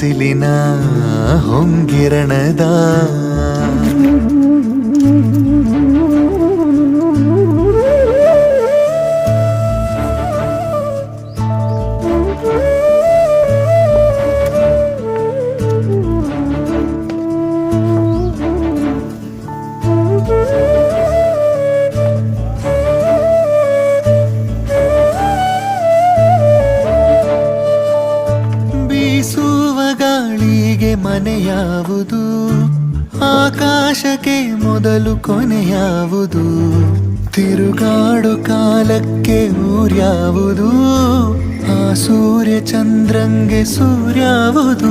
ಬಿಸಿಲಿನ ಹೊಂಗಿರಣದ ಬೀಸುವ ಗಾಳಿಗೆ ಮನೆಯಾವುದು, ಆಕಾಶಕ್ಕೆ ಮೊದಲು ಕೊನೆಯಾವುದು, ತಿರುಗಾಡು ಕಾಲಕ್ಕೆ ಊರ್ಯಾವುದು, ಆ ಸೂರ್ಯ ಚಂದ್ರಂಗೆ ಸೂರ್ಯಾವುದು.